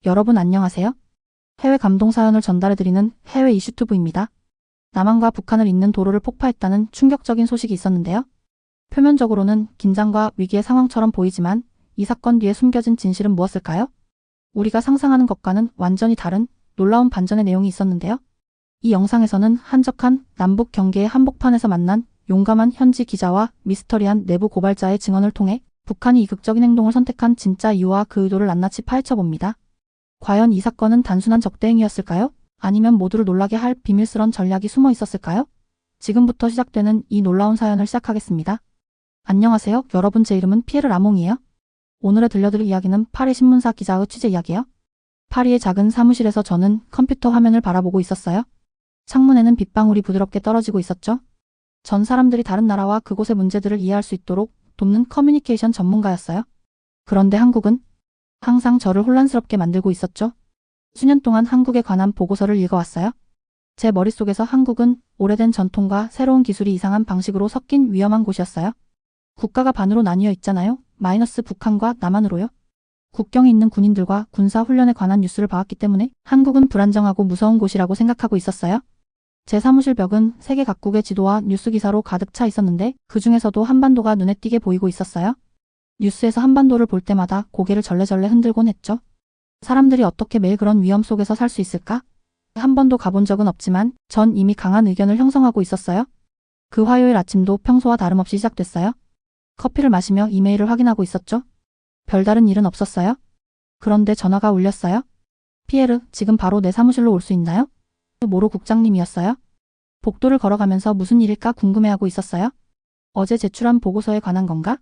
여러분 안녕하세요. 해외 감동 사연을 전달해드리는 해외 이슈튜브입니다. 남한과 북한을 잇는 도로를 폭파했다는 충격적인 소식이 있었는데요. 표면적으로는 긴장과 위기의 상황처럼 보이지만 이 사건 뒤에 숨겨진 진실은 무엇일까요? 우리가 상상하는 것과는 완전히 다른 놀라운 반전의 내용이 있었는데요. 이 영상에서는 한적한 남북 경계의 한복판에서 만난 용감한 현지 기자와 미스터리한 내부 고발자의 증언을 통해 북한이 이극적인 행동을 선택한 진짜 이유와 그 의도를 낱낱이 파헤쳐봅니다. 과연 이 사건은 단순한 적대행위였을까요? 아니면 모두를 놀라게 할 비밀스런 전략이 숨어 있었을까요? 지금부터 시작되는 이 놀라운 사연을 시작하겠습니다. 안녕하세요. 여러분, 제 이름은 피에르 라몽이에요. 오늘에 들려드릴 이야기는 파리 신문사 기자의 취재 이야기예요. 파리의 작은 사무실에서 저는 컴퓨터 화면을 바라보고 있었어요. 창문에는 빗방울이 부드럽게 떨어지고 있었죠. 전 사람들이 다른 나라와 그곳의 문제들을 이해할 수 있도록 돕는 커뮤니케이션 전문가였어요. 그런데 한국은 항상 저를 혼란스럽게 만들고 있었죠. 수년 동안 한국에 관한 보고서를 읽어왔어요. 제 머릿속에서 한국은 오래된 전통과 새로운 기술이 이상한 방식으로 섞인 위험한 곳이었어요. 국가가 반으로 나뉘어 있잖아요. 마이너스 북한과 남한으로요. 국경에 있는 군인들과 군사 훈련에 관한 뉴스를 봐왔기 때문에 한국은 불안정하고 무서운 곳이라고 생각하고 있었어요. 제 사무실 벽은 세계 각국의 지도와 뉴스 기사로 가득 차 있었는데 그 중에서도 한반도가 눈에 띄게 보이고 있었어요. 뉴스에서 한반도를 볼 때마다 고개를 절레절레 흔들곤 했죠. 사람들이 어떻게 매일 그런 위험 속에서 살 수 있을까? 한 번도 가본 적은 없지만 전 이미 강한 의견을 형성하고 있었어요. 그 화요일 아침도 평소와 다름없이 시작됐어요. 커피를 마시며 이메일을 확인하고 있었죠. 별다른 일은 없었어요. 그런데 전화가 울렸어요. 피에르, 지금 바로 내 사무실로 올 수 있나요? 모로 국장님이었어요. 복도를 걸어가면서 무슨 일일까 궁금해하고 있었어요. 어제 제출한 보고서에 관한 건가?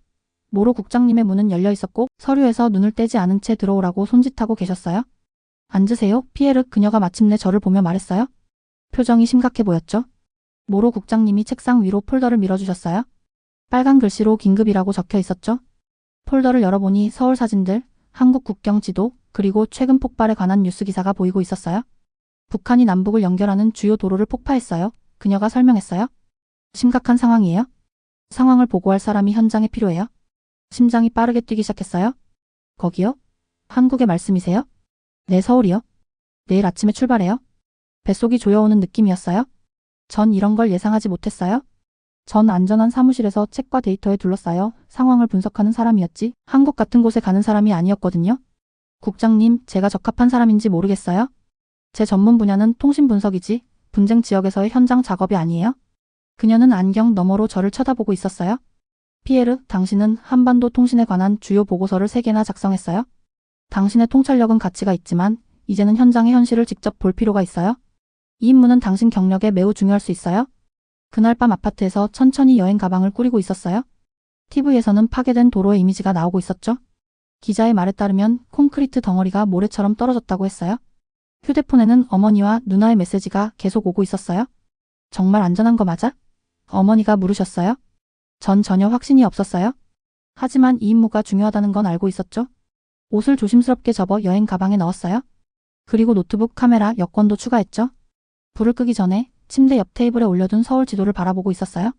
모로 국장님의 문은 열려 있었고 서류에서 눈을 떼지 않은 채 들어오라고 손짓하고 계셨어요. 앉으세요, 피에르. 그녀가 마침내 저를 보며 말했어요. 표정이 심각해 보였죠. 모로 국장님이 책상 위로 폴더를 밀어주셨어요. 빨간 글씨로 긴급이라고 적혀 있었죠. 폴더를 열어보니 서울 사진들, 한국 국경 지도, 그리고 최근 폭발에 관한 뉴스 기사가 보이고 있었어요. 북한이 남북을 연결하는 주요 도로를 폭파했어요. 그녀가 설명했어요. 심각한 상황이에요. 상황을 보고할 사람이 현장에 필요해요. 심장이 빠르게 뛰기 시작했어요. 거기요? 한국의 말씀이세요? 네, 서울이요. 내일 아침에 출발해요. 뱃속이 조여오는 느낌이었어요. 전 이런 걸 예상하지 못했어요. 전 안전한 사무실에서 책과 데이터에 둘러싸여 상황을 분석하는 사람이었지 한국 같은 곳에 가는 사람이 아니었거든요. 국장님, 제가 적합한 사람인지 모르겠어요. 제 전문 분야는 통신 분석이지 분쟁 지역에서의 현장 작업이 아니에요. 그녀는 안경 너머로 저를 쳐다보고 있었어요. 피에르, 당신은 한반도 통신에 관한 주요 보고서를 3개나 작성했어요. 당신의 통찰력은 가치가 있지만 이제는 현장의 현실을 직접 볼 필요가 있어요. 이 임무는 당신 경력에 매우 중요할 수 있어요. 그날 밤 아파트에서 천천히 여행 가방을 꾸리고 있었어요. TV에서는 파괴된 도로의 이미지가 나오고 있었죠. 기자의 말에 따르면 콘크리트 덩어리가 모래처럼 떨어졌다고 했어요. 휴대폰에는 어머니와 누나의 메시지가 계속 오고 있었어요. 정말 안전한 거 맞아? 어머니가 물으셨어요. 전 전혀 확신이 없었어요. 하지만 이 임무가 중요하다는 건 알고 있었죠. 옷을 조심스럽게 접어 여행 가방에 넣었어요. 그리고 노트북, 카메라, 여권도 추가했죠. 불을 끄기 전에 침대 옆 테이블에 올려둔 서울 지도를 바라보고 있었어요.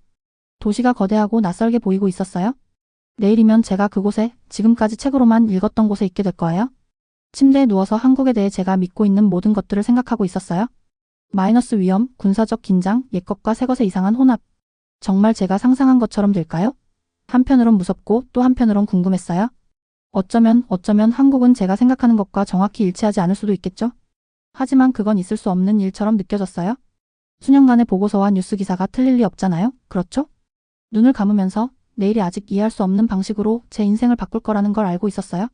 도시가 거대하고 낯설게 보이고 있었어요. 내일이면 제가 그곳에 지금까지 책으로만 읽었던 곳에 있게 될 거예요. 침대에 누워서 한국에 대해 제가 믿고 있는 모든 것들을 생각하고 있었어요. 마이너스 위험, 군사적 긴장, 옛것과 새것의 이상한 혼합. 정말 제가 상상한 것처럼 될까요? 한편으론 무섭고 또 한편으론 궁금했어요. 어쩌면 한국은 제가 생각하는 것과 정확히 일치하지 않을 수도 있겠죠? 하지만 그건 있을 수 없는 일처럼 느껴졌어요. 수년간의 보고서와 뉴스 기사가 틀릴 리 없잖아요. 그렇죠? 눈을 감으면서 내일이 아직 이해할 수 없는 방식으로 제 인생을 바꿀 거라는 걸 알고 있었어요.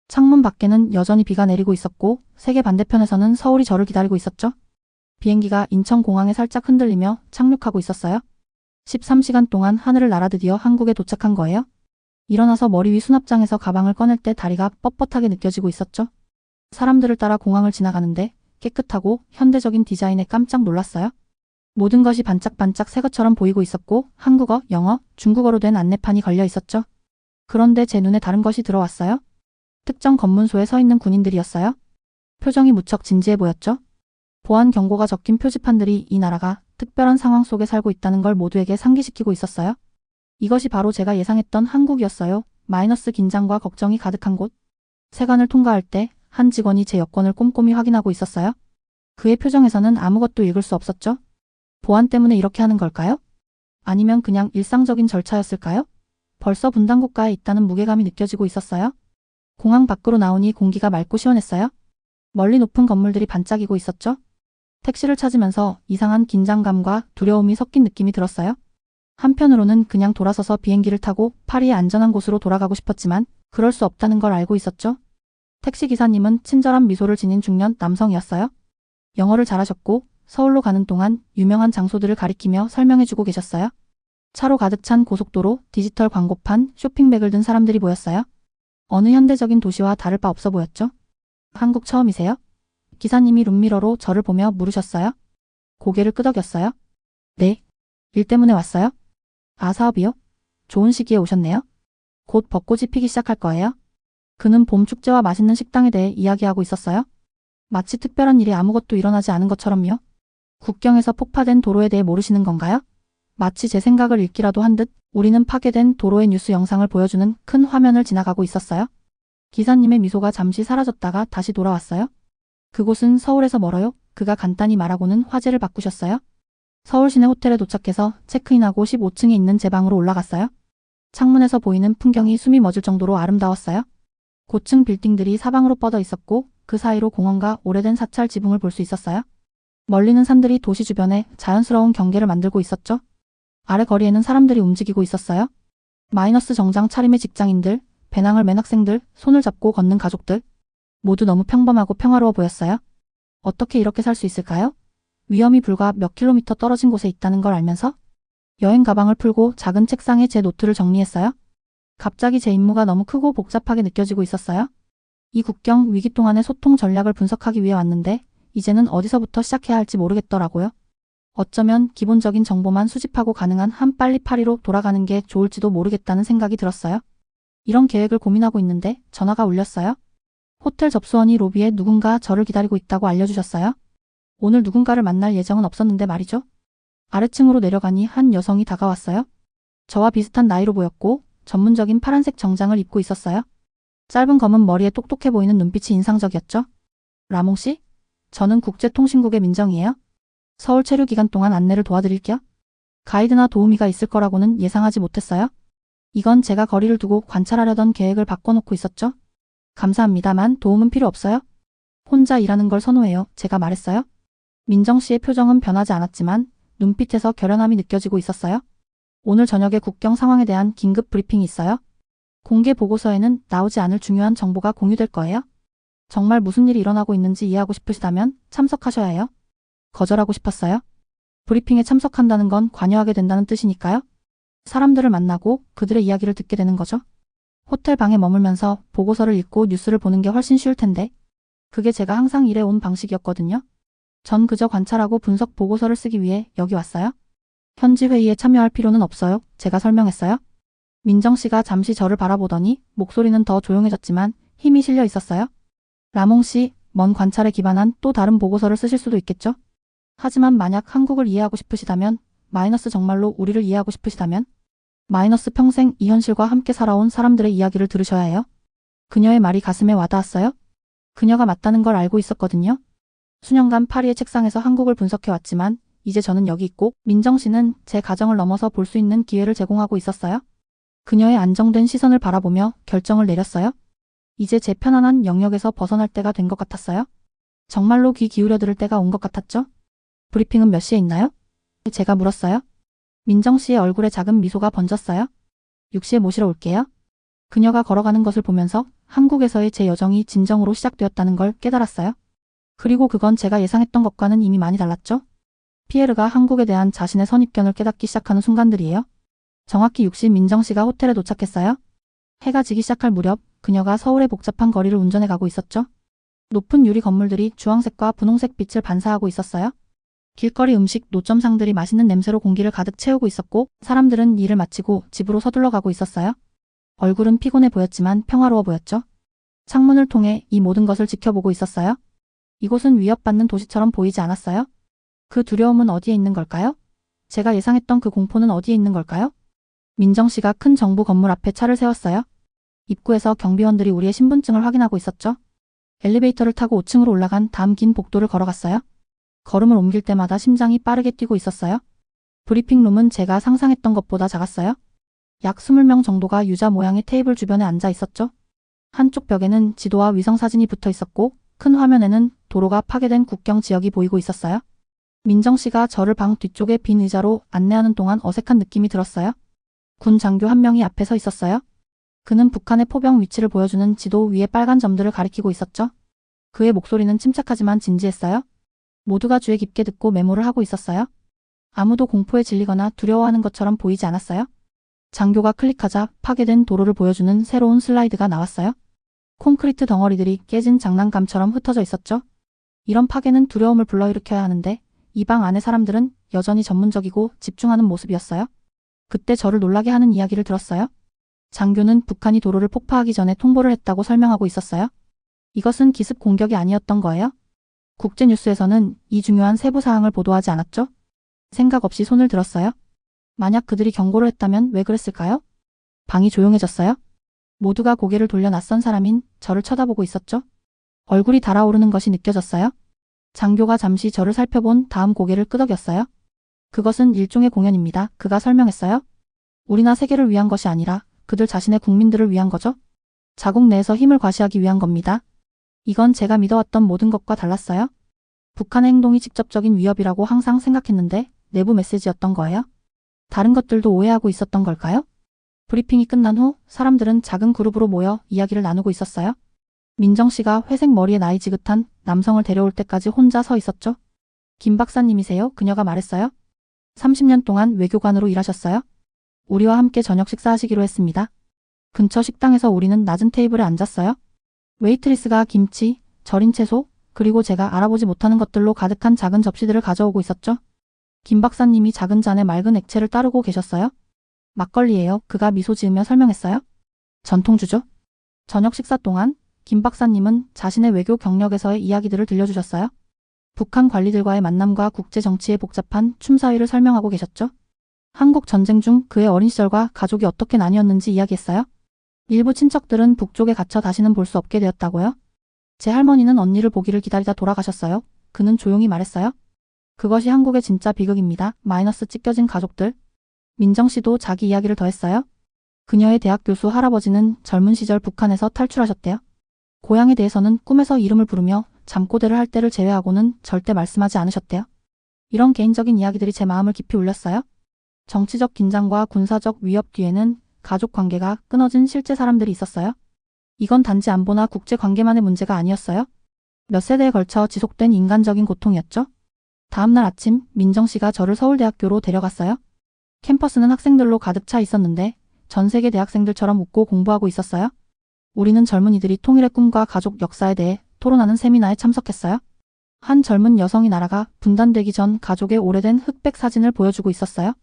창문 밖에는 여전히 비가 내리고 있었고 세계 반대편에서는 서울이 저를 기다리고 있었죠. 비행기가 인천공항에 살짝 흔들리며 착륙하고 있었어요. 13시간 동안 하늘을 날아 드디어 한국에 도착한 거예요. 일어나서 머리 위 수납장에서 가방을 꺼낼 때 다리가 뻣뻣하게 느껴지고 있었죠. 사람들을 따라 공항을 지나가는데 깨끗하고 현대적인 디자인에 깜짝 놀랐어요. 모든 것이 반짝반짝 새 것처럼 보이고 있었고 한국어, 영어, 중국어로 된 안내판이 걸려 있었죠. 그런데 제 눈에 다른 것이 들어왔어요. 특정 검문소에 서 있는 군인들이었어요. 표정이 무척 진지해 보였죠. 보안 경고가 적힌 표지판들이 이 나라가 특별한 상황 속에 살고 있다는 걸 모두에게 상기시키고 있었어요. 이것이 바로 제가 예상했던 한국이었어요. 마이너스 긴장과 걱정이 가득한 곳. 세관을 통과할 때 한 직원이 제 여권을 꼼꼼히 확인하고 있었어요. 그의 표정에서는 아무것도 읽을 수 없었죠. 보안 때문에 이렇게 하는 걸까요? 아니면 그냥 일상적인 절차였을까요? 벌써 분당국가에 있다는 무게감이 느껴지고 있었어요. 공항 밖으로 나오니 공기가 맑고 시원했어요. 멀리 높은 건물들이 반짝이고 있었죠. 택시를 찾으면서 이상한 긴장감과 두려움이 섞인 느낌이 들었어요. 한편으로는 그냥 돌아서서 비행기를 타고 파리의 안전한 곳으로 돌아가고 싶었지만 그럴 수 없다는 걸 알고 있었죠. 택시 기사님은 친절한 미소를 지닌 중년 남성이었어요. 영어를 잘하셨고 서울로 가는 동안 유명한 장소들을 가리키며 설명해주고 계셨어요. 차로 가득 찬 고속도로, 디지털 광고판, 쇼핑백을 든 사람들이 보였어요. 어느 현대적인 도시와 다를 바 없어 보였죠. 한국 처음이세요? 기사님이 룸미러로 저를 보며 물으셨어요. 고개를 끄덕였어요. 네. 일 때문에 왔어요? 아, 사업이요? 좋은 시기에 오셨네요. 곧 벚꽃이 피기 시작할 거예요. 그는 봄 축제와 맛있는 식당에 대해 이야기하고 있었어요. 마치 특별한 일이 아무것도 일어나지 않은 것처럼요. 국경에서 폭파된 도로에 대해 모르시는 건가요? 마치 제 생각을 읽기라도 한 듯 우리는 파괴된 도로의 뉴스 영상을 보여주는 큰 화면을 지나가고 있었어요. 기사님의 미소가 잠시 사라졌다가 다시 돌아왔어요. 그곳은 서울에서 멀어요. 그가 간단히 말하고는 화제를 바꾸셨어요. 서울 시내 호텔에 도착해서 체크인하고 15층에 있는 제 방으로 올라갔어요. 창문에서 보이는 풍경이 숨이 멎을 정도로 아름다웠어요. 고층 빌딩들이 사방으로 뻗어 있었고 그 사이로 공원과 오래된 사찰 지붕을 볼 수 있었어요. 멀리는 산들이 도시 주변에 자연스러운 경계를 만들고 있었죠. 아래 거리에는 사람들이 움직이고 있었어요. 마이너스 정장 차림의 직장인들, 배낭을 맨 학생들, 손을 잡고 걷는 가족들. 모두 너무 평범하고 평화로워 보였어요. 어떻게 이렇게 살 수 있을까요? 위험이 불과 몇 킬로미터 떨어진 곳에 있다는 걸 알면서 여행 가방을 풀고 작은 책상에 제 노트를 정리했어요. 갑자기 제 임무가 너무 크고 복잡하게 느껴지고 있었어요. 이 국경 위기 동안의 소통 전략을 분석하기 위해 왔는데 이제는 어디서부터 시작해야 할지 모르겠더라고요. 어쩌면 기본적인 정보만 수집하고 가능한 한 빨리 파리로 돌아가는 게 좋을지도 모르겠다는 생각이 들었어요. 이런 계획을 고민하고 있는데 전화가 울렸어요. 호텔 접수원이 로비에 누군가 저를 기다리고 있다고 알려주셨어요. 오늘 누군가를 만날 예정은 없었는데 말이죠. 아래층으로 내려가니 한 여성이 다가왔어요. 저와 비슷한 나이로 보였고 전문적인 파란색 정장을 입고 있었어요. 짧은 검은 머리에 똑똑해 보이는 눈빛이 인상적이었죠. 라몽 씨? 저는 국제통신국의 민정이에요. 서울 체류 기간 동안 안내를 도와드릴게요. 가이드나 도우미가 있을 거라고는 예상하지 못했어요. 이건 제가 거리를 두고 관찰하려던 계획을 바꿔놓고 있었죠. 감사합니다만 도움은 필요 없어요. 혼자 일하는 걸 선호해요. 제가 말했어요. 민정 씨의 표정은 변하지 않았지만 눈빛에서 결연함이 느껴지고 있었어요. 오늘 저녁에 국경 상황에 대한 긴급 브리핑이 있어요. 공개 보고서에는 나오지 않을 중요한 정보가 공유될 거예요. 정말 무슨 일이 일어나고 있는지 이해하고 싶으시다면 참석하셔야 해요. 거절하고 싶었어요. 브리핑에 참석한다는 건 관여하게 된다는 뜻이니까요. 사람들을 만나고 그들의 이야기를 듣게 되는 거죠. 호텔 방에 머물면서 보고서를 읽고 뉴스를 보는 게 훨씬 쉬울 텐데 그게 제가 항상 일해온 방식이었거든요. 전 그저 관찰하고 분석 보고서를 쓰기 위해 여기 왔어요. 현지 회의에 참여할 필요는 없어요. 제가 설명했어요. 민정 씨가 잠시 저를 바라보더니 목소리는 더 조용해졌지만 힘이 실려 있었어요. 라몽 씨, 먼 관찰에 기반한 또 다른 보고서를 쓰실 수도 있겠죠? 하지만 만약 한국을 이해하고 싶으시다면, 마이너스 정말로 우리를 이해하고 싶으시다면, 마이너스 평생 이 현실과 함께 살아온 사람들의 이야기를 들으셔야 해요. 그녀의 말이 가슴에 와닿았어요. 그녀가 맞다는 걸 알고 있었거든요. 수년간 파리의 책상에서 한국을 분석해왔지만 이제 저는 여기 있고 민정 씨는 제 가정을 넘어서 볼 수 있는 기회를 제공하고 있었어요. 그녀의 안정된 시선을 바라보며 결정을 내렸어요. 이제 제 편안한 영역에서 벗어날 때가 된 것 같았어요. 정말로 귀 기울여 들을 때가 온 것 같았죠. 브리핑은 몇 시에 있나요? 제가 물었어요. 민정 씨의 얼굴에 작은 미소가 번졌어요. 6시에 모시러 올게요. 그녀가 걸어가는 것을 보면서 한국에서의 제 여정이 진정으로 시작되었다는 걸 깨달았어요. 그리고 그건 제가 예상했던 것과는 이미 많이 달랐죠. 피에르가 한국에 대한 자신의 선입견을 깨닫기 시작하는 순간들이에요. 정확히 6시 민정 씨가 호텔에 도착했어요. 해가 지기 시작할 무렵 그녀가 서울의 복잡한 거리를 운전해 가고 있었죠. 높은 유리 건물들이 주황색과 분홍색 빛을 반사하고 있었어요. 길거리 음식 노점상들이 맛있는 냄새로 공기를 가득 채우고 있었고 사람들은 일을 마치고 집으로 서둘러 가고 있었어요. 얼굴은 피곤해 보였지만 평화로워 보였죠. 창문을 통해 이 모든 것을 지켜보고 있었어요. 이곳은 위협받는 도시처럼 보이지 않았어요. 그 두려움은 어디에 있는 걸까요? 제가 예상했던 그 공포는 어디에 있는 걸까요? 민정 씨가 큰 정부 건물 앞에 차를 세웠어요. 입구에서 경비원들이 우리의 신분증을 확인하고 있었죠. 엘리베이터를 타고 5층으로 올라간 다음 긴 복도를 걸어갔어요. 걸음을 옮길 때마다 심장이 빠르게 뛰고 있었어요. 브리핑룸은 제가 상상했던 것보다 작았어요. 약 20명 정도가 유자 모양의 테이블 주변에 앉아 있었죠. 한쪽 벽에는 지도와 위성사진이 붙어 있었고 큰 화면에는 도로가 파괴된 국경 지역이 보이고 있었어요. 민정 씨가 저를 방 뒤쪽의 빈 의자로 안내하는 동안 어색한 느낌이 들었어요. 군 장교 한 명이 앞에 서 있었어요. 그는 북한의 포병 위치를 보여주는 지도 위에 빨간 점들을 가리키고 있었죠. 그의 목소리는 침착하지만 진지했어요. 모두가 귀에 깊게 듣고 메모를 하고 있었어요. 아무도 공포에 질리거나 두려워하는 것처럼 보이지 않았어요. 장교가 클릭하자 파괴된 도로를 보여주는 새로운 슬라이드가 나왔어요. 콘크리트 덩어리들이 깨진 장난감처럼 흩어져 있었죠. 이런 파괴는 두려움을 불러일으켜야 하는데 이 방 안의 사람들은 여전히 전문적이고 집중하는 모습이었어요. 그때 저를 놀라게 하는 이야기를 들었어요. 장교는 북한이 도로를 폭파하기 전에 통보를 했다고 설명하고 있었어요. 이것은 기습 공격이 아니었던 거예요. 국제뉴스에서는 이 중요한 세부 사항을 보도하지 않았죠? 생각 없이 손을 들었어요. 만약 그들이 경고를 했다면 왜 그랬을까요? 방이 조용해졌어요. 모두가 고개를 돌려 낯선 사람인 저를 쳐다보고 있었죠. 얼굴이 달아오르는 것이 느껴졌어요. 장교가 잠시 저를 살펴본 다음 고개를 끄덕였어요. 그것은 일종의 공연입니다. 그가 설명했어요. 우리나 세계를 위한 것이 아니라 그들 자신의 국민들을 위한 거죠. 자국 내에서 힘을 과시하기 위한 겁니다. 이건 제가 믿어왔던 모든 것과 달랐어요. 북한의 행동이 직접적인 위협이라고 항상 생각했는데 내부 메시지였던 거예요. 다른 것들도 오해하고 있었던 걸까요? 브리핑이 끝난 후 사람들은 작은 그룹으로 모여 이야기를 나누고 있었어요. 민정 씨가 회색 머리에 나이 지긋한 남성을 데려올 때까지 혼자 서 있었죠. 김 박사님이세요? 그녀가 말했어요. 30년 동안 외교관으로 일하셨어요? 우리와 함께 저녁 식사하시기로 했습니다. 근처 식당에서 우리는 낮은 테이블에 앉았어요. 웨이트리스가 김치, 절인 채소, 그리고 제가 알아보지 못하는 것들로 가득한 작은 접시들을 가져오고 있었죠. 김 박사님이 작은 잔에 맑은 액체를 따르고 계셨어요. 막걸리예요. 그가 미소 지으며 설명했어요. 전통주죠. 저녁 식사 동안 김 박사님은 자신의 외교 경력에서의 이야기들을 들려주셨어요. 북한 관리들과의 만남과 국제 정치의 복잡한 춤사위를 설명하고 계셨죠. 한국 전쟁 중 그의 어린 시절과 가족이 어떻게 나뉘었는지 이야기했어요. 일부 친척들은 북쪽에 갇혀 다시는 볼 수 없게 되었다고요. 제 할머니는 언니를 보기를 기다리다 돌아가셨어요. 그는 조용히 말했어요. 그것이 한국의 진짜 비극입니다. 마이너스 찢겨진 가족들. 민정 씨도 자기 이야기를 더했어요. 그녀의 대학 교수 할아버지는 젊은 시절 북한에서 탈출하셨대요. 고향에 대해서는 꿈에서 이름을 부르며 잠꼬대를 할 때를 제외하고는 절대 말씀하지 않으셨대요. 이런 개인적인 이야기들이 제 마음을 깊이 울렸어요. 정치적 긴장과 군사적 위협 뒤에는 가족 관계가 끊어진 실제 사람들이 있었어요. 이건 단지 안보나 국제 관계만의 문제가 아니었어요. 몇 세대에 걸쳐 지속된 인간적인 고통이었죠. 다음 날 아침 민정 씨가 저를 서울대학교로 데려갔어요. 캠퍼스는 학생들로 가득 차 있었는데 전 세계 대학생들처럼 웃고 공부하고 있었어요. 우리는 젊은이들이 통일의 꿈과 가족 역사에 대해 토론하는 세미나에 참석했어요. 한 젊은 여성이 나라가 분단되기 전 가족의 오래된 흑백 사진을 보여주고 있었어요.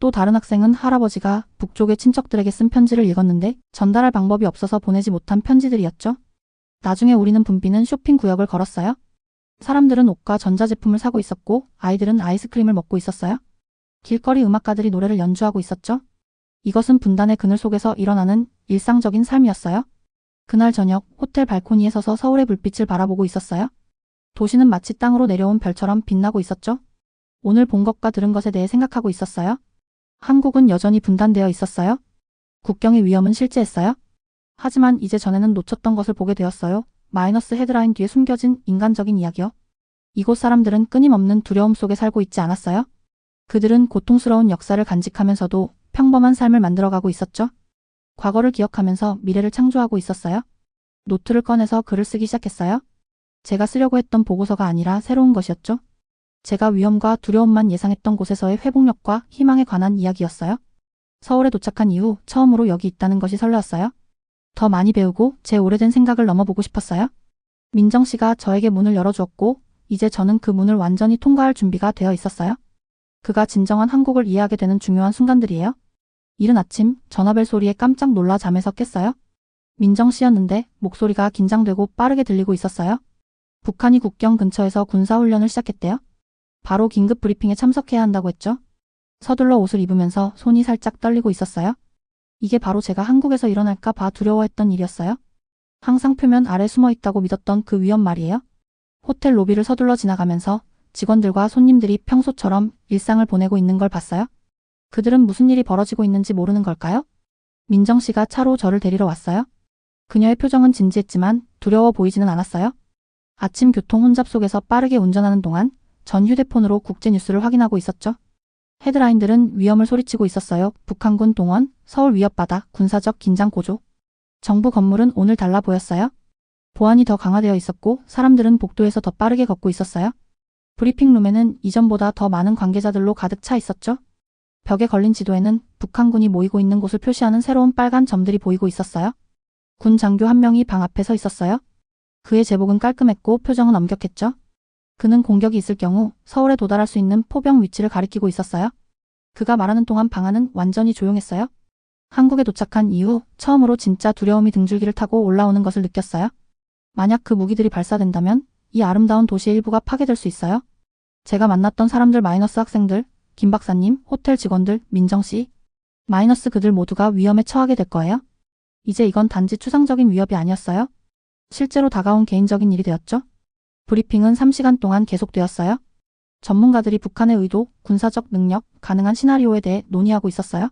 또 다른 학생은 할아버지가 북쪽의 친척들에게 쓴 편지를 읽었는데 전달할 방법이 없어서 보내지 못한 편지들이었죠. 나중에 우리는 붐비는 쇼핑 구역을 걸었어요. 사람들은 옷과 전자제품을 사고 있었고 아이들은 아이스크림을 먹고 있었어요. 길거리 음악가들이 노래를 연주하고 있었죠. 이것은 분단의 그늘 속에서 일어나는 일상적인 삶이었어요. 그날 저녁 호텔 발코니에 서서 서울의 불빛을 바라보고 있었어요. 도시는 마치 땅으로 내려온 별처럼 빛나고 있었죠. 오늘 본 것과 들은 것에 대해 생각하고 있었어요. 한국은 여전히 분단되어 있었어요. 국경의 위험은 실제했어요. 하지만 이제 전에는 놓쳤던 것을 보게 되었어요. 마이너스 헤드라인 뒤에 숨겨진 인간적인 이야기요. 이곳 사람들은 끊임없는 두려움 속에 살고 있지 않았어요. 그들은 고통스러운 역사를 간직하면서도 평범한 삶을 만들어가고 있었죠. 과거를 기억하면서 미래를 창조하고 있었어요. 노트를 꺼내서 글을 쓰기 시작했어요. 제가 쓰려고 했던 보고서가 아니라 새로운 것이었죠. 제가 위험과 두려움만 예상했던 곳에서의 회복력과 희망에 관한 이야기였어요. 서울에 도착한 이후 처음으로 여기 있다는 것이 설레었어요. 더 많이 배우고 제 오래된 생각을 넘어보고 싶었어요. 민정 씨가 저에게 문을 열어주었고 이제 저는 그 문을 완전히 통과할 준비가 되어 있었어요. 그가 진정한 한국을 이해하게 되는 중요한 순간들이에요. 이른 아침 전화벨 소리에 깜짝 놀라 잠에서 깼어요. 민정 씨였는데 목소리가 긴장되고 빠르게 들리고 있었어요. 북한이 국경 근처에서 군사훈련을 시작했대요. 바로 긴급 브리핑에 참석해야 한다고 했죠. 서둘러 옷을 입으면서 손이 살짝 떨리고 있었어요. 이게 바로 제가 한국에서 일어날까 봐 두려워했던 일이었어요. 항상 표면 아래 숨어 있다고 믿었던 그 위험 말이에요. 호텔 로비를 서둘러 지나가면서 직원들과 손님들이 평소처럼 일상을 보내고 있는 걸 봤어요. 그들은 무슨 일이 벌어지고 있는지 모르는 걸까요? 민정 씨가 차로 저를 데리러 왔어요. 그녀의 표정은 진지했지만 두려워 보이지는 않았어요. 아침 교통 혼잡 속에서 빠르게 운전하는 동안 전 휴대폰으로 국제 뉴스를 확인하고 있었죠. 헤드라인들은 위험을 소리치고 있었어요. 북한군 동원, 서울 위협받아, 군사적 긴장 고조. 정부 건물은 오늘 달라 보였어요. 보안이 더 강화되어 있었고 사람들은 복도에서 더 빠르게 걷고 있었어요. 브리핑룸에는 이전보다 더 많은 관계자들로 가득 차 있었죠. 벽에 걸린 지도에는 북한군이 모이고 있는 곳을 표시하는 새로운 빨간 점들이 보이고 있었어요. 군 장교 한 명이 방 앞에 서 있었어요. 그의 제복은 깔끔했고 표정은 엄격했죠. 그는 공격이 있을 경우 서울에 도달할 수 있는 포병 위치를 가리키고 있었어요. 그가 말하는 동안 방 안은 완전히 조용했어요. 한국에 도착한 이후 처음으로 진짜 두려움이 등줄기를 타고 올라오는 것을 느꼈어요. 만약 그 무기들이 발사된다면 이 아름다운 도시의 일부가 파괴될 수 있어요. 제가 만났던 사람들 마이너스 학생들, 김 박사님, 호텔 직원들, 민정 씨, 마이너스 그들 모두가 위험에 처하게 될 거예요. 이제 이건 단지 추상적인 위협이 아니었어요. 실제로 다가온 개인적인 일이 되었죠. 브리핑은 3시간 동안 계속되었어요. 전문가들이 북한의 의도, 군사적 능력, 가능한 시나리오에 대해 논의하고 있었어요.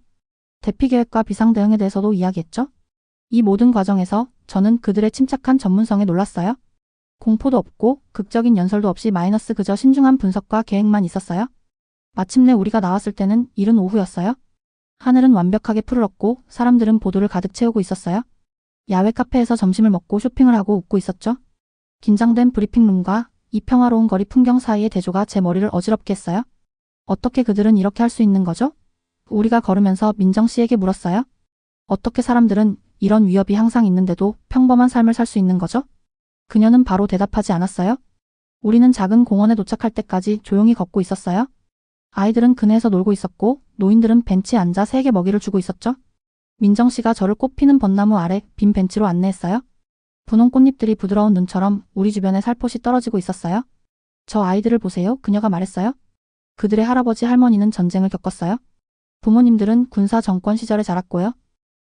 대피 계획과 비상 대응에 대해서도 이야기했죠. 이 모든 과정에서 저는 그들의 침착한 전문성에 놀랐어요. 공포도 없고 극적인 연설도 없이 마이너스 그저 신중한 분석과 계획만 있었어요. 마침내 우리가 나왔을 때는 이른 오후였어요. 하늘은 완벽하게 푸르렀고 사람들은 보도를 가득 채우고 있었어요. 야외 카페에서 점심을 먹고 쇼핑을 하고 웃고 있었죠. 긴장된 브리핑룸과 이 평화로운 거리 풍경 사이의 대조가 제 머리를 어지럽게 했어요. 어떻게 그들은 이렇게 할 수 있는 거죠? 우리가 걸으면서 민정 씨에게 물었어요. 어떻게 사람들은 이런 위협이 항상 있는데도 평범한 삶을 살 수 있는 거죠? 그녀는 바로 대답하지 않았어요. 우리는 작은 공원에 도착할 때까지 조용히 걷고 있었어요. 아이들은 그네에서 놀고 있었고 노인들은 벤치에 앉아 새에게 먹이를 주고 있었죠. 민정 씨가 저를 꽃피는 벚나무 아래 빈 벤치로 안내했어요. 분홍 꽃잎들이 부드러운 눈처럼 우리 주변에 살포시 떨어지고 있었어요. 저 아이들을 보세요. 그녀가 말했어요. 그들의 할아버지 할머니는 전쟁을 겪었어요. 부모님들은 군사 정권 시절에 자랐고요.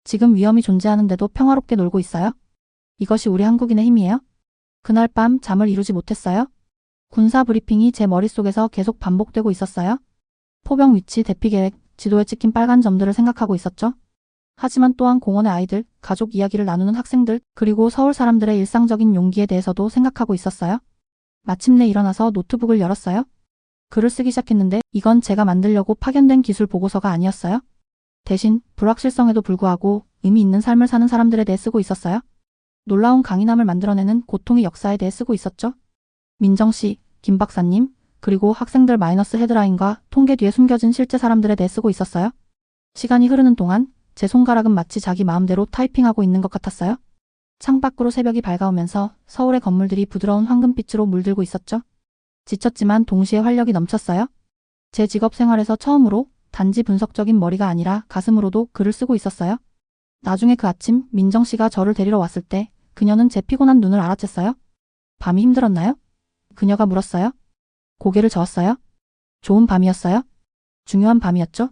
지금 위험이 존재하는데도 평화롭게 놀고 있어요. 이것이 우리 한국인의 힘이에요. 그날 밤 잠을 이루지 못했어요. 군사 브리핑이 제 머릿속에서 계속 반복되고 있었어요. 포병 위치, 대피 계획, 지도에 찍힌 빨간 점들을 생각하고 있었죠. 하지만 또한 공원의 아이들, 가족 이야기를 나누는 학생들, 그리고 서울 사람들의 일상적인 용기에 대해서도 생각하고 있었어요. 마침내 일어나서 노트북을 열었어요. 글을 쓰기 시작했는데 이건 제가 만들려고 파견된 기술 보고서가 아니었어요. 대신 불확실성에도 불구하고 의미 있는 삶을 사는 사람들에 대해 쓰고 있었어요. 놀라운 강인함을 만들어내는 고통의 역사에 대해 쓰고 있었죠. 민정 씨, 김 박사님, 그리고 학생들 마이너스 헤드라인과 통계 뒤에 숨겨진 실제 사람들에 대해 쓰고 있었어요. 시간이 흐르는 동안 제 손가락은 마치 자기 마음대로 타이핑하고 있는 것 같았어요. 창밖으로 새벽이 밝아오면서 서울의 건물들이 부드러운 황금빛으로 물들고 있었죠. 지쳤지만 동시에 활력이 넘쳤어요. 제 직업 생활에서 처음으로 단지 분석적인 머리가 아니라 가슴으로도 글을 쓰고 있었어요. 나중에 그 아침 민정 씨가 저를 데리러 왔을 때 그녀는 제 피곤한 눈을 알아챘어요. 밤이 힘들었나요? 그녀가 물었어요. 고개를 저었어요. 좋은 밤이었어요? 중요한 밤이었죠?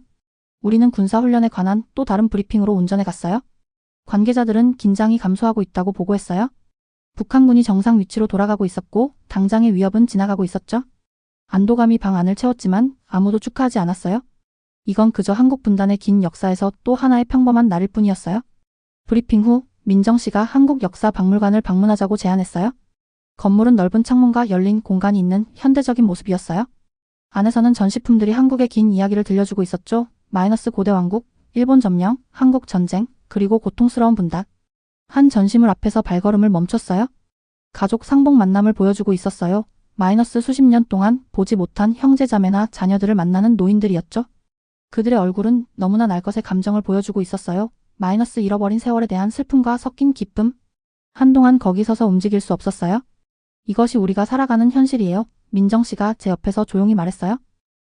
우리는 군사훈련에 관한 또 다른 브리핑으로 운전해 갔어요. 관계자들은 긴장이 감소하고 있다고 보고했어요. 북한군이 정상 위치로 돌아가고 있었고 당장의 위협은 지나가고 있었죠. 안도감이 방 안을 채웠지만 아무도 축하하지 않았어요. 이건 그저 한국 분단의 긴 역사에서 또 하나의 평범한 날일 뿐이었어요. 브리핑 후 민정 씨가 한국역사박물관을 방문하자고 제안했어요. 건물은 넓은 창문과 열린 공간이 있는 현대적인 모습이었어요. 안에서는 전시품들이 한국의 긴 이야기를 들려주고 있었죠. 마이너스 고대 왕국, 일본 점령, 한국 전쟁, 그리고 고통스러운 분단. 한 전시물 앞에서 발걸음을 멈췄어요. 가족 상봉 만남을 보여주고 있었어요. 마이너스 수십 년 동안 보지 못한 형제자매나 자녀들을 만나는 노인들이었죠. 그들의 얼굴은 너무나 날 것의 감정을 보여주고 있었어요. 마이너스 잃어버린 세월에 대한 슬픔과 섞인 기쁨. 한동안 거기 서서 움직일 수 없었어요. 이것이 우리가 살아가는 현실이에요. 민정 씨가 제 옆에서 조용히 말했어요.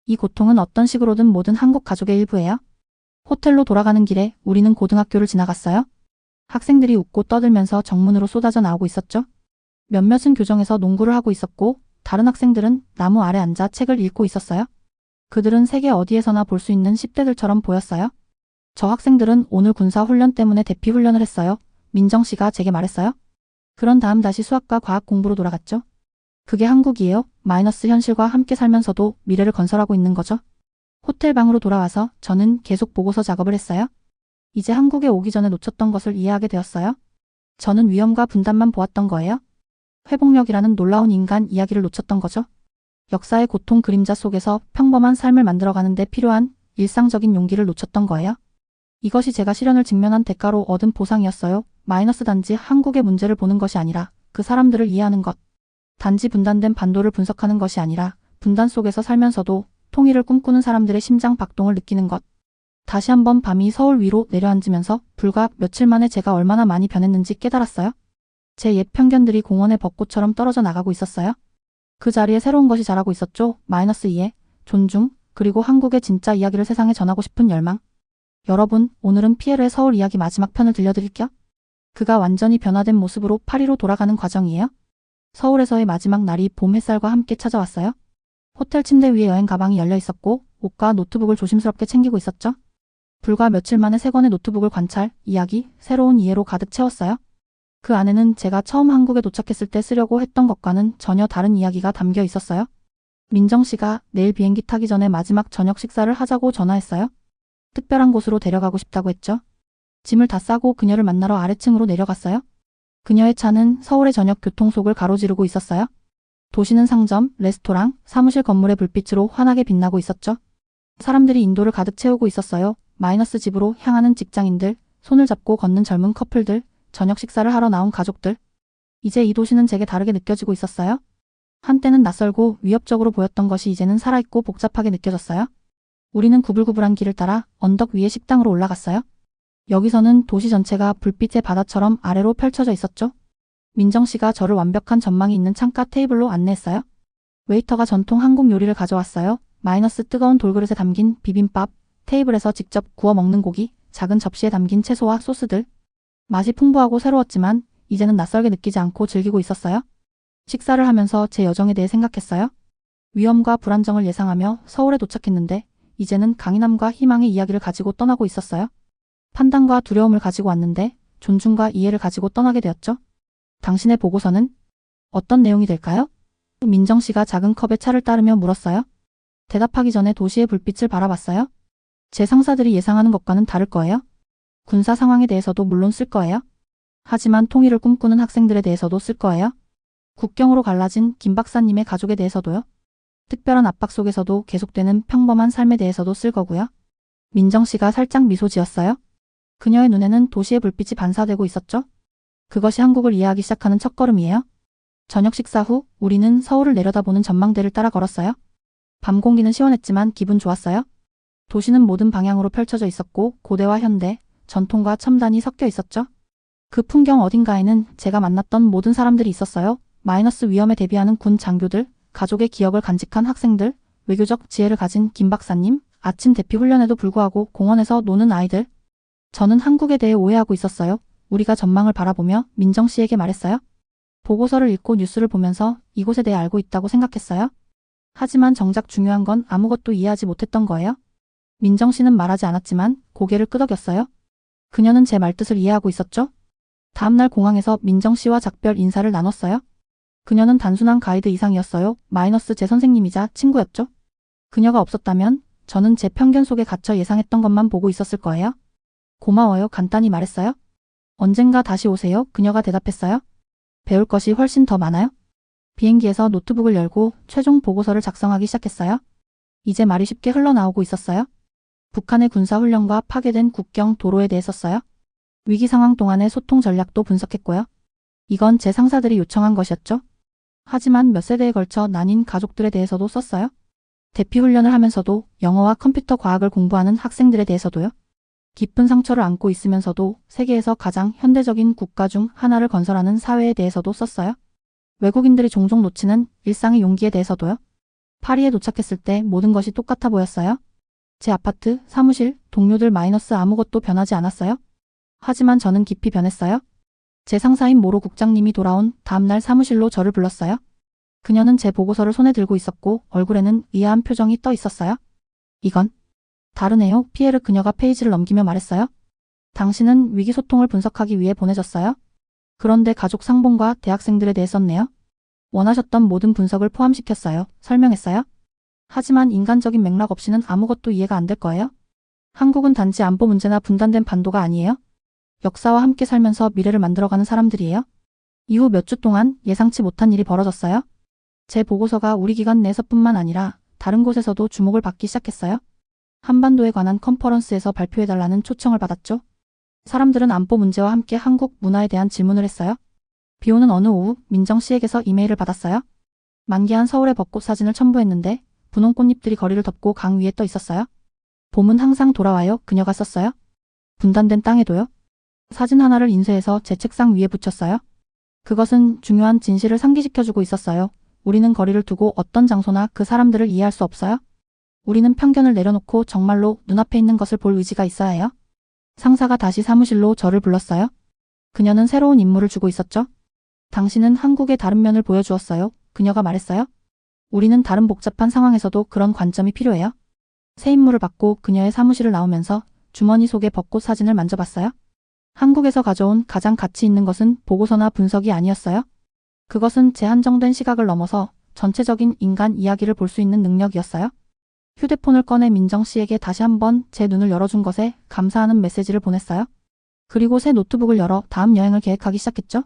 이 고통은 어떤 식으로든 모든 한국 가족의 일부예요. 호텔로 돌아가는 길에 우리는 고등학교를 지나갔어요. 학생들이 웃고 떠들면서 정문으로 쏟아져 나오고 있었죠. 몇몇은 교정에서 농구를 하고 있었고 다른 학생들은 나무 아래 앉아 책을 읽고 있었어요. 그들은 세계 어디에서나 볼 수 있는 10대들처럼 보였어요. 저 학생들은 오늘 군사 훈련 때문에 대피 훈련을 했어요. 민정 씨가 제게 말했어요. 그런 다음 다시 수학과 과학 공부로 돌아갔죠. 그게 한국이에요. 마이너스 현실과 함께 살면서도 미래를 건설하고 있는 거죠. 호텔 방으로 돌아와서 저는 계속 보고서 작업을 했어요. 이제 한국에 오기 전에 놓쳤던 것을 이해하게 되었어요. 저는 위험과 분단만 보았던 거예요. 회복력이라는 놀라운 인간 이야기를 놓쳤던 거죠. 역사의 고통 그림자 속에서 평범한 삶을 만들어가는 데 필요한 일상적인 용기를 놓쳤던 거예요. 이것이 제가 시련을 직면한 대가로 얻은 보상이었어요. 마이너스 단지 한국의 문제를 보는 것이 아니라 그 사람들을 이해하는 것. 단지 분단된 반도를 분석하는 것이 아니라 분단 속에서 살면서도 통일을 꿈꾸는 사람들의 심장 박동을 느끼는 것. 다시 한번 밤이 서울 위로 내려앉으면서 불과 며칠 만에 제가 얼마나 많이 변했는지 깨달았어요. 제 옛 편견들이 공원의 벚꽃처럼 떨어져 나가고 있었어요. 그 자리에 새로운 것이 자라고 있었죠. 마이너스 이해, 존중, 그리고 한국의 진짜 이야기를 세상에 전하고 싶은 열망. 여러분, 오늘은 피에르의 서울 이야기 마지막 편을 들려드릴게요. 그가 완전히 변화된 모습으로 파리로 돌아가는 과정이에요. 서울에서의 마지막 날이 봄 햇살과 함께 찾아왔어요. 호텔 침대 위에 여행 가방이 열려 있었고 옷과 노트북을 조심스럽게 챙기고 있었죠. 불과 며칠 만에 세 권의 노트북을 관찰, 이야기, 새로운 이해로 가득 채웠어요. 그 안에는 제가 처음 한국에 도착했을 때 쓰려고 했던 것과는 전혀 다른 이야기가 담겨 있었어요. 민정 씨가 내일 비행기 타기 전에 마지막 저녁 식사를 하자고 전화했어요. 특별한 곳으로 데려가고 싶다고 했죠. 짐을 다 싸고 그녀를 만나러 아래층으로 내려갔어요. 그녀의 차는 서울의 저녁 교통속을 가로지르고 있었어요. 도시는 상점, 레스토랑, 사무실 건물의 불빛으로 환하게 빛나고 있었죠. 사람들이 인도를 가득 채우고 있었어요. 마이너스 집으로 향하는 직장인들, 손을 잡고 걷는 젊은 커플들, 저녁 식사를 하러 나온 가족들. 이제 이 도시는 제게 다르게 느껴지고 있었어요. 한때는 낯설고 위협적으로 보였던 것이 이제는 살아있고 복잡하게 느껴졌어요. 우리는 구불구불한 길을 따라 언덕 위의 식당으로 올라갔어요. 여기서는 도시 전체가 불빛의 바다처럼 아래로 펼쳐져 있었죠. 민정 씨가 저를 완벽한 전망이 있는 창가 테이블로 안내했어요. 웨이터가 전통 한국 요리를 가져왔어요. 마이너스 뜨거운 돌그릇에 담긴 비빔밥, 테이블에서 직접 구워 먹는 고기, 작은 접시에 담긴 채소와 소스들. 맛이 풍부하고 새로웠지만 이제는 낯설게 느끼지 않고 즐기고 있었어요. 식사를 하면서 제 여정에 대해 생각했어요. 위험과 불안정을 예상하며 서울에 도착했는데 이제는 강인함과 희망의 이야기를 가지고 떠나고 있었어요. 판단과 두려움을 가지고 왔는데 존중과 이해를 가지고 떠나게 되었죠. 당신의 보고서는 어떤 내용이 될까요? 민정 씨가 작은 컵에 차를 따르며 물었어요. 대답하기 전에 도시의 불빛을 바라봤어요. 제 상사들이 예상하는 것과는 다를 거예요. 군사 상황에 대해서도 물론 쓸 거예요. 하지만 통일을 꿈꾸는 학생들에 대해서도 쓸 거예요. 국경으로 갈라진 김 박사님의 가족에 대해서도요. 특별한 압박 속에서도 계속되는 평범한 삶에 대해서도 쓸 거고요. 민정 씨가 살짝 미소 지었어요. 그녀의 눈에는 도시의 불빛이 반사되고 있었죠. 그것이 한국을 이해하기 시작하는 첫걸음이에요. 저녁 식사 후 우리는 서울을 내려다보는 전망대를 따라 걸었어요. 밤 공기는 시원했지만 기분 좋았어요. 도시는 모든 방향으로 펼쳐져 있었고 고대와 현대, 전통과 첨단이 섞여 있었죠. 그 풍경 어딘가에는 제가 만났던 모든 사람들이 있었어요. 마이너스 위험에 대비하는 군 장교들, 가족의 기억을 간직한 학생들, 외교적 지혜를 가진 김 박사님, 아침 대피 훈련에도 불구하고 공원에서 노는 아이들. 저는 한국에 대해 오해하고 있었어요. 우리가 전망을 바라보며 민정 씨에게 말했어요. 보고서를 읽고 뉴스를 보면서 이곳에 대해 알고 있다고 생각했어요. 하지만 정작 중요한 건 아무것도 이해하지 못했던 거예요. 민정 씨는 말하지 않았지만 고개를 끄덕였어요. 그녀는 제 말뜻을 이해하고 있었죠. 다음날 공항에서 민정 씨와 작별 인사를 나눴어요. 그녀는 단순한 가이드 이상이었어요. 마이너스 제 선생님이자 친구였죠. 그녀가 없었다면 저는 제 편견 속에 갇혀 예상했던 것만 보고 있었을 거예요. 고마워요. 간단히 말했어요. 언젠가 다시 오세요. 그녀가 대답했어요. 배울 것이 훨씬 더 많아요. 비행기에서 노트북을 열고 최종 보고서를 작성하기 시작했어요. 이제 말이 쉽게 흘러나오고 있었어요. 북한의 군사훈련과 파괴된 국경 도로에 대해 썼어요. 위기 상황 동안의 소통 전략도 분석했고요. 이건 제 상사들이 요청한 것이었죠. 하지만 몇 세대에 걸쳐 나뉜 가족들에 대해서도 썼어요. 대피 훈련을 하면서도 영어와 컴퓨터 과학을 공부하는 학생들에 대해서도요. 깊은 상처를 안고 있으면서도 세계에서 가장 현대적인 국가 중 하나를 건설하는 사회에 대해서도 썼어요. 외국인들이 종종 놓치는 일상의 용기에 대해서도요. 파리에 도착했을 때 모든 것이 똑같아 보였어요. 제 아파트, 사무실, 동료들 마이너스 아무것도 변하지 않았어요. 하지만 저는 깊이 변했어요. 제 상사인 모로 국장님이 돌아온 다음날 사무실로 저를 불렀어요. 그녀는 제 보고서를 손에 들고 있었고 얼굴에는 의아한 표정이 떠 있었어요. 이건 다르네요. 피에르 그녀가 페이지를 넘기며 말했어요. 당신은 위기소통을 분석하기 위해 보내졌어요. 그런데 가족 상봉과 대학생들에 대해 썼네요. 원하셨던 모든 분석을 포함시켰어요. 설명했어요. 하지만 인간적인 맥락 없이는 아무것도 이해가 안 될 거예요. 한국은 단지 안보 문제나 분단된 반도가 아니에요. 역사와 함께 살면서 미래를 만들어가는 사람들이에요. 이후 몇 주 동안 예상치 못한 일이 벌어졌어요. 제 보고서가 우리 기관 내에서뿐만 아니라 다른 곳에서도 주목을 받기 시작했어요. 한반도에 관한 컨퍼런스에서 발표해달라는 초청을 받았죠. 사람들은 안보 문제와 함께 한국 문화에 대한 질문을 했어요. 비오는 어느 오후 민정 씨에게서 이메일을 받았어요. 만개한 서울의 벚꽃 사진을 첨부했는데 분홍 꽃잎들이 거리를 덮고 강 위에 떠 있었어요. 봄은 항상 돌아와요. 그녀가 썼어요. 분단된 땅에도요. 사진 하나를 인쇄해서 제 책상 위에 붙였어요. 그것은 중요한 진실을 상기시켜주고 있었어요. 우리는 거리를 두고 어떤 장소나 그 사람들을 이해할 수 없어요. 우리는 편견을 내려놓고 정말로 눈앞에 있는 것을 볼 의지가 있어야 해요. 상사가 다시 사무실로 저를 불렀어요. 그녀는 새로운 임무를 주고 있었죠. 당신은 한국의 다른 면을 보여주었어요. 그녀가 말했어요. 우리는 다른 복잡한 상황에서도 그런 관점이 필요해요. 새 임무를 받고 그녀의 사무실을 나오면서 주머니 속의 벚꽃 사진을 만져봤어요. 한국에서 가져온 가장 가치 있는 것은 보고서나 분석이 아니었어요. 그것은 제 한정된 시각을 넘어서 전체적인 인간 이야기를 볼 수 있는 능력이었어요. 휴대폰을 꺼내 민정 씨에게 다시 한번 제 눈을 열어준 것에 감사하는 메시지를 보냈어요. 그리고 새 노트북을 열어 다음 여행을 계획하기 시작했죠.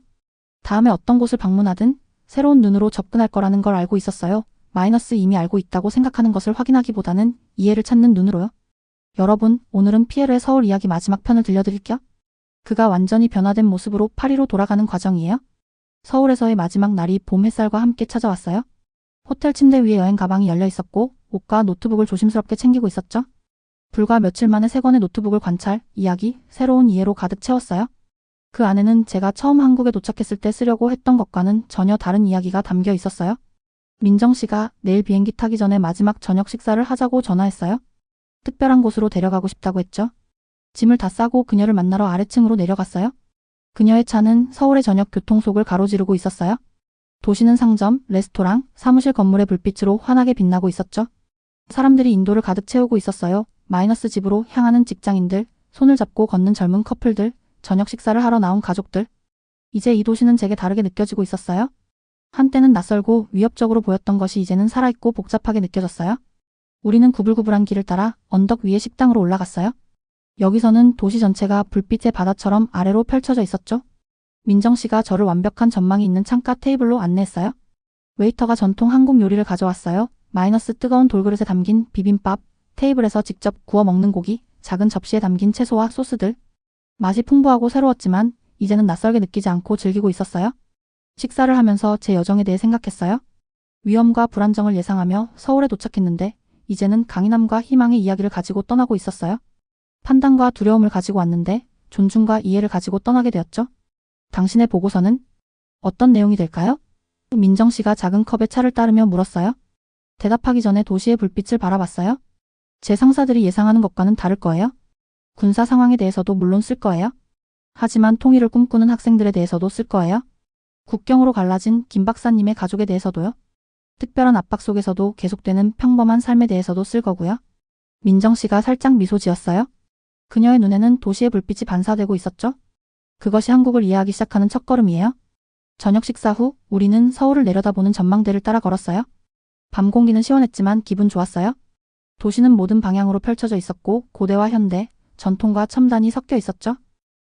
다음에 어떤 곳을 방문하든 새로운 눈으로 접근할 거라는 걸 알고 있었어요. 마이너스 이미 알고 있다고 생각하는 것을 확인하기보다는 이해를 찾는 눈으로요. 여러분, 오늘은 피에르의 서울 이야기 마지막 편을 들려드릴게요. 그가 완전히 변화된 모습으로 파리로 돌아가는 과정이에요. 서울에서의 마지막 날이 봄 햇살과 함께 찾아왔어요. 호텔 침대 위에 여행 가방이 열려 있었고 옷과 노트북을 조심스럽게 챙기고 있었죠. 불과 며칠 만에 세 권의 노트북을 관찰, 이야기, 새로운 이해로 가득 채웠어요. 그 안에는 제가 처음 한국에 도착했을 때 쓰려고 했던 것과는 전혀 다른 이야기가 담겨 있었어요. 민정 씨가 내일 비행기 타기 전에 마지막 저녁 식사를 하자고 전화했어요. 특별한 곳으로 데려가고 싶다고 했죠. 짐을 다 싸고 그녀를 만나러 아래층으로 내려갔어요. 그녀의 차는 서울의 저녁 교통속을 가로지르고 있었어요. 도시는 상점, 레스토랑, 사무실 건물의 불빛으로 환하게 빛나고 있었죠. 사람들이 인도를 가득 채우고 있었어요. 마이너스 집으로 향하는 직장인들, 손을 잡고 걷는 젊은 커플들, 저녁 식사를 하러 나온 가족들. 이제 이 도시는 제게 다르게 느껴지고 있었어요. 한때는 낯설고 위협적으로 보였던 것이 이제는 살아있고 복잡하게 느껴졌어요. 우리는 구불구불한 길을 따라 언덕 위의 식당으로 올라갔어요. 여기서는 도시 전체가 불빛의 바다처럼 아래로 펼쳐져 있었죠. 민정 씨가 저를 완벽한 전망이 있는 창가 테이블로 안내했어요. 웨이터가 전통 한국 요리를 가져왔어요. 마이너스 뜨거운 돌그릇에 담긴 비빔밥, 테이블에서 직접 구워 먹는 고기, 작은 접시에 담긴 채소와 소스들. 맛이 풍부하고 새로웠지만 이제는 낯설게 느끼지 않고 즐기고 있었어요. 식사를 하면서 제 여정에 대해 생각했어요. 위험과 불안정을 예상하며 서울에 도착했는데 이제는 강인함과 희망의 이야기를 가지고 떠나고 있었어요. 판단과 두려움을 가지고 왔는데 존중과 이해를 가지고 떠나게 되었죠. 당신의 보고서는 어떤 내용이 될까요? 민정 씨가 작은 컵에 차를 따르며 물었어요. 대답하기 전에 도시의 불빛을 바라봤어요. 제 상사들이 예상하는 것과는 다를 거예요. 군사 상황에 대해서도 물론 쓸 거예요. 하지만 통일을 꿈꾸는 학생들에 대해서도 쓸 거예요. 국경으로 갈라진 김 박사님의 가족에 대해서도요. 특별한 압박 속에서도 계속되는 평범한 삶에 대해서도 쓸 거고요. 민정 씨가 살짝 미소 지었어요. 그녀의 눈에는 도시의 불빛이 반사되고 있었죠. 그것이 한국을 이해하기 시작하는 첫걸음이에요. 저녁 식사 후 우리는 서울을 내려다보는 전망대를 따라 걸었어요. 밤 공기는 시원했지만 기분 좋았어요. 도시는 모든 방향으로 펼쳐져 있었고 고대와 현대, 전통과 첨단이 섞여 있었죠.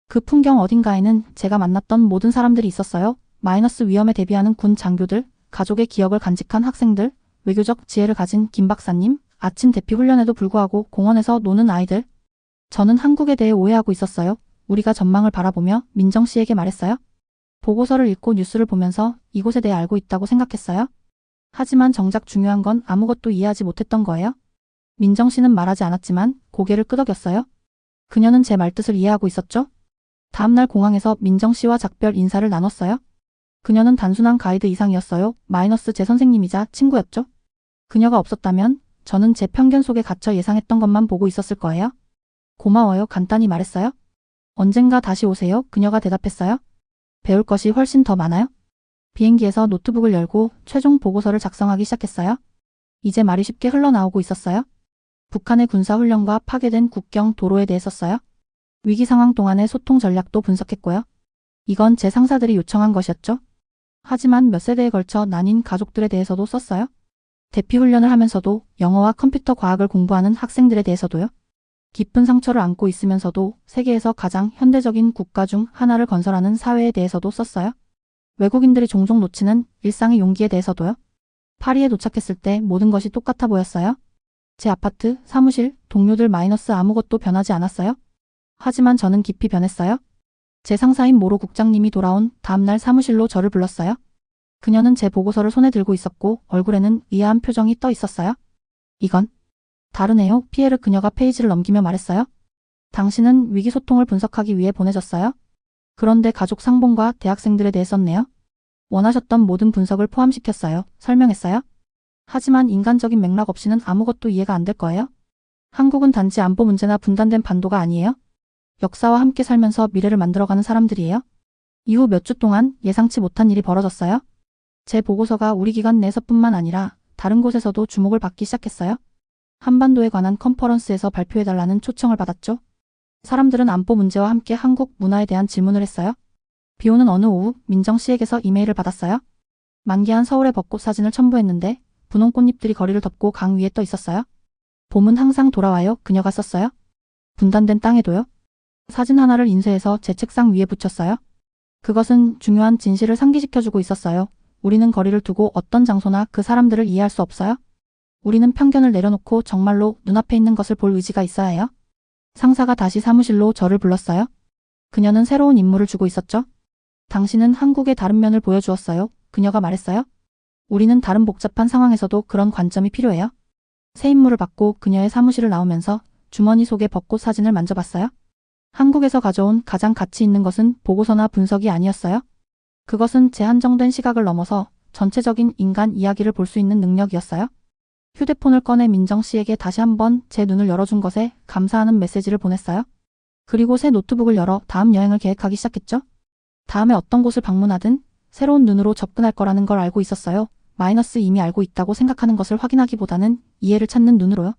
그 풍경 어딘가에는 제가 만났던 모든 사람들이 있었어요. 마이너스 위험에 대비하는 군 장교들, 가족의 기억을 간직한 학생들, 외교적 지혜를 가진 김 박사님, 아침 대피 훈련에도 불구하고 공원에서 노는 아이들. 저는 한국에 대해 오해하고 있었어요. 우리가 전망을 바라보며 민정 씨에게 말했어요. 보고서를 읽고 뉴스를 보면서 이곳에 대해 알고 있다고 생각했어요. 하지만 정작 중요한 건 아무것도 이해하지 못했던 거예요. 민정 씨는 말하지 않았지만 고개를 끄덕였어요. 그녀는 제 말뜻을 이해하고 있었죠. 다음날 공항에서 민정 씨와 작별 인사를 나눴어요. 그녀는 단순한 가이드 이상이었어요. 마이너스 제 선생님이자 친구였죠. 그녀가 없었다면 저는 제 편견 속에 갇혀 예상했던 것만 보고 있었을 거예요. 고마워요. 간단히 말했어요. 언젠가 다시 오세요. 그녀가 대답했어요. 배울 것이 훨씬 더 많아요. 비행기에서 노트북을 열고 최종 보고서를 작성하기 시작했어요. 이제 말이 쉽게 흘러나오고 있었어요. 북한의 군사훈련과 파괴된 국경 도로에 대해 썼어요. 위기 상황 동안의 소통 전략도 분석했고요. 이건 제 상사들이 요청한 것이었죠. 하지만 몇 세대에 걸쳐 나뉜 가족들에 대해서도 썼어요. 대피 훈련을 하면서도 영어와 컴퓨터 과학을 공부하는 학생들에 대해서도요. 깊은 상처를 안고 있으면서도 세계에서 가장 현대적인 국가 중 하나를 건설하는 사회에 대해서도 썼어요. 외국인들이 종종 놓치는 일상의 용기에 대해서도요. 파리에 도착했을 때 모든 것이 똑같아 보였어요. 제 아파트, 사무실, 동료들 마이너스 아무것도 변하지 않았어요. 하지만 저는 깊이 변했어요. 제 상사인 모로 국장님이 돌아온 다음날 사무실로 저를 불렀어요. 그녀는 제 보고서를 손에 들고 있었고 얼굴에는 의아한 표정이 떠 있었어요. 이건 다르네요. 피에르 그녀가 페이지를 넘기며 말했어요. 당신은 위기소통을 분석하기 위해 보내졌어요. 그런데 가족 상봉과 대학생들에 대해 썼네요. 원하셨던 모든 분석을 포함시켰어요. 설명했어요. 하지만 인간적인 맥락 없이는 아무것도 이해가 안 될 거예요. 한국은 단지 안보 문제나 분단된 반도가 아니에요. 역사와 함께 살면서 미래를 만들어가는 사람들이에요. 이후 몇 주 동안 예상치 못한 일이 벌어졌어요. 제 보고서가 우리 기관 내에서뿐만 아니라 다른 곳에서도 주목을 받기 시작했어요. 한반도에 관한 컨퍼런스에서 발표해달라는 초청을 받았죠. 사람들은 안보 문제와 함께 한국 문화에 대한 질문을 했어요. 비오는 어느 오후 민정 씨에게서 이메일을 받았어요. 만개한 서울의 벚꽃 사진을 첨부했는데 분홍 꽃잎들이 거리를 덮고 강 위에 떠 있었어요. 봄은 항상 돌아와요. 그녀가 썼어요. 분단된 땅에도요. 사진 하나를 인쇄해서 제 책상 위에 붙였어요. 그것은 중요한 진실을 상기시켜주고 있었어요. 우리는 거리를 두고 어떤 장소나 그 사람들을 이해할 수 없어요. 우리는 편견을 내려놓고 정말로 눈앞에 있는 것을 볼 의지가 있어야 해요. 상사가 다시 사무실로 저를 불렀어요. 그녀는 새로운 임무를 주고 있었죠. 당신은 한국의 다른 면을 보여주었어요. 그녀가 말했어요. 우리는 다른 복잡한 상황에서도 그런 관점이 필요해요. 새 임무를 받고 그녀의 사무실을 나오면서 주머니 속의 벚꽃 사진을 만져봤어요. 한국에서 가져온 가장 가치 있는 것은 보고서나 분석이 아니었어요. 그것은 제 한정된 시각을 넘어서 전체적인 인간 이야기를 볼 수 있는 능력이었어요. 휴대폰을 꺼내 민정 씨에게 다시 한번 제 눈을 열어준 것에 감사하는 메시지를 보냈어요. 그리고 새 노트북을 열어 다음 여행을 계획하기 시작했죠. 다음에 어떤 곳을 방문하든 새로운 눈으로 접근할 거라는 걸 알고 있었어요. 마이너스 이미 알고 있다고 생각하는 것을 확인하기보다는 이해를 찾는 눈으로요.